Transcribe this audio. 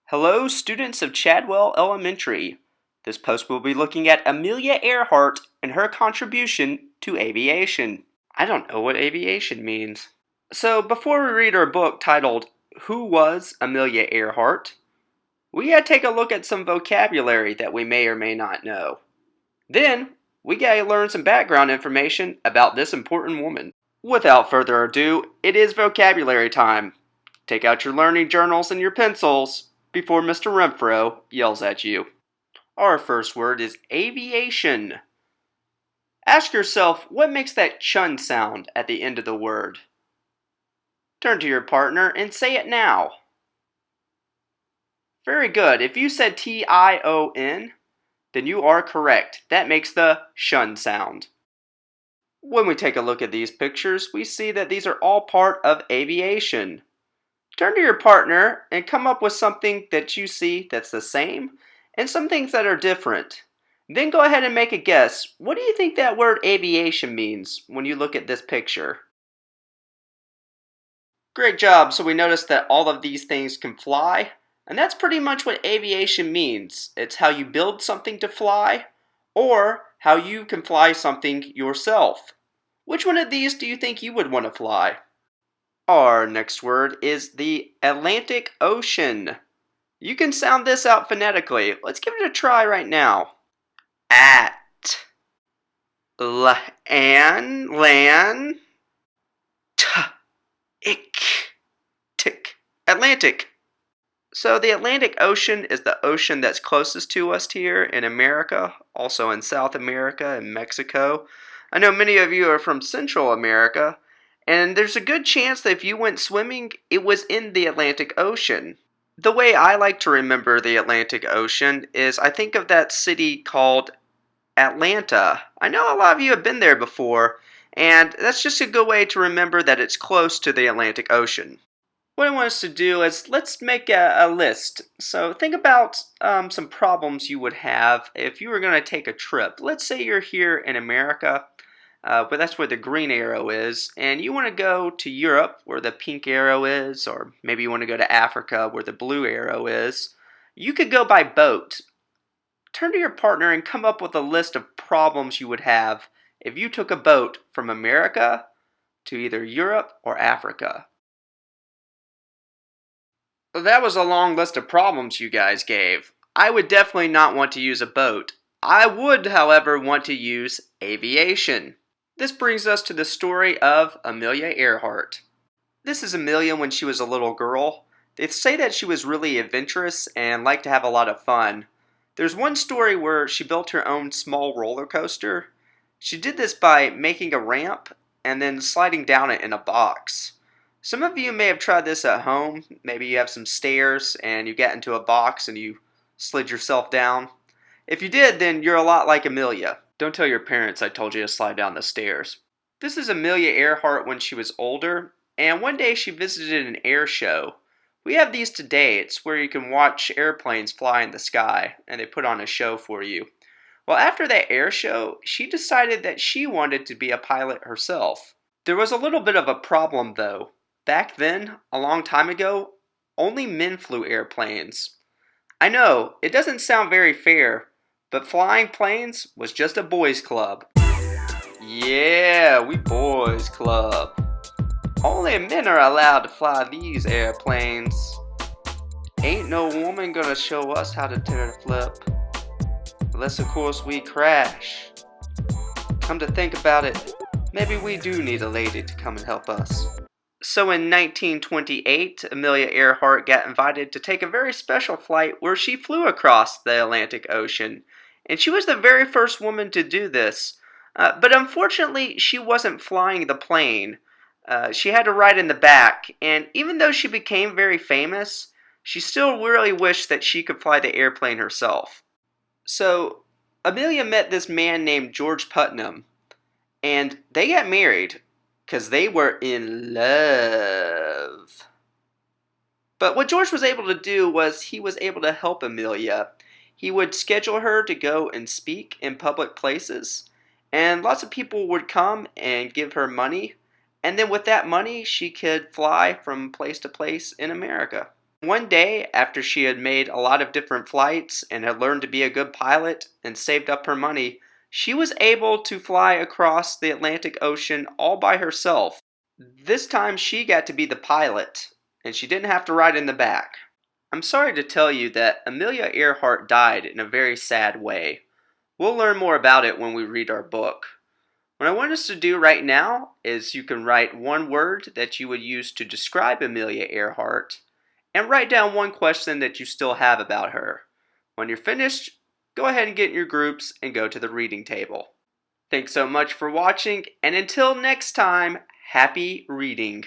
Hello, students of Chadwell Elementary. This post will be looking at Amelia Earhart and her contribution to aviation. I don't know what aviation means. So, before we read our book titled Who Was Amelia Earhart, we gotta take a look at some vocabulary that we may or may not know. Then, we gotta learn some background information about this important woman. Without further ado, it is vocabulary time. Take out your learning journals and your pencils before Mr. Renfro yells at you. Our first word is aviation. Ask yourself, what makes that chun sound at the end of the word? Turn to your partner and say it now. Very good. If you said T-I-O-N, then you are correct. That makes the shun sound. When we take a look at these pictures, we see that these are all part of aviation. Turn to your partner and come up with something that you see that's the same and some things that are different. Then go ahead and make a guess. What do you think that word aviation means when you look at this picture? Great job. So we noticed that all of these things can fly, and that's pretty much what aviation means. It's how you build something to fly or how you can fly something yourself. Which one of these do you think you would want to fly? Our next word is the Atlantic Ocean. You can sound this out phonetically. Let's give it a try right now. At. Lan. T. Ik. Tick. Atlantic. So the Atlantic Ocean is the ocean that's closest to us here in America, also in South America and Mexico. I know many of you are from Central America, and there's a good chance that if you went swimming, it was in the Atlantic Ocean. The way I like to remember the Atlantic Ocean is I think of that city called Atlanta. I know a lot of you have been there before, and that's just a good way to remember that it's close to the Atlantic Ocean. What I want us to do is let's make a list. So think about some problems you would have if you were going to take a trip. Let's say you're here in America, but that's where the green arrow is, and you want to go to Europe where the pink arrow is, or maybe you want to go to Africa where the blue arrow is. You could go by boat. Turn to your partner and come up with a list of problems you would have if you took a boat from America to either Europe or Africa. Well, that was a long list of problems you guys gave. I would definitely not want to use a boat. I would, however, want to use aviation. This brings us to the story of Amelia Earhart. This is Amelia when she was a little girl. They say that she was really adventurous and liked to have a lot of fun. There's one story where she built her own small roller coaster. She did this by making a ramp and then sliding down it in a box. Some of you may have tried this at home. Maybe you have some stairs and you get into a box and you slid yourself down. If you did, then you're a lot like Amelia. Don't tell your parents I told you to slide down the stairs. This is Amelia Earhart when she was older, and one day she visited an air show. We have these today. It's where you can watch airplanes fly in the sky, and they put on a show for you. Well, after that air show, she decided that she wanted to be a pilot herself. There was a little bit of a problem though. Back then, a long time ago, only men flew airplanes. I know, it doesn't sound very fair, but flying planes was just a boys' club. Yeah, we boys' club. Only men are allowed to fly these airplanes. Ain't no woman gonna show us how to turn a flip. Unless of course we crash. Come to think about it, maybe we do need a lady to come and help us. So in 1928, Amelia Earhart got invited to take a very special flight where she flew across the Atlantic Ocean. And she was the very first woman to do this. But unfortunately, she wasn't flying the plane. She had to ride in the back. And even though she became very famous, she still really wished that she could fly the airplane herself. So Amelia met this man named George Putnam. And they got married. Because they were in love. But what George was able to do was he was able to help Amelia. He would schedule her to go and speak in public places. And lots of people would come and give her money. And then with that money, she could fly from place to place in America. One day, after she had made a lot of different flights and had learned to be a good pilot and saved up her money, she was able to fly across the Atlantic Ocean all by herself. This time she got to be the pilot, and she didn't have to ride in the back. I'm sorry to tell you that Amelia Earhart died in a very sad way. We'll learn more about it when we read our book. What I want us to do right now is you can write one word that you would use to describe Amelia Earhart, and write down one question that you still have about her. When you're finished, go ahead and get in your groups and go to the reading table. Thanks so much for watching, and until next time, happy reading.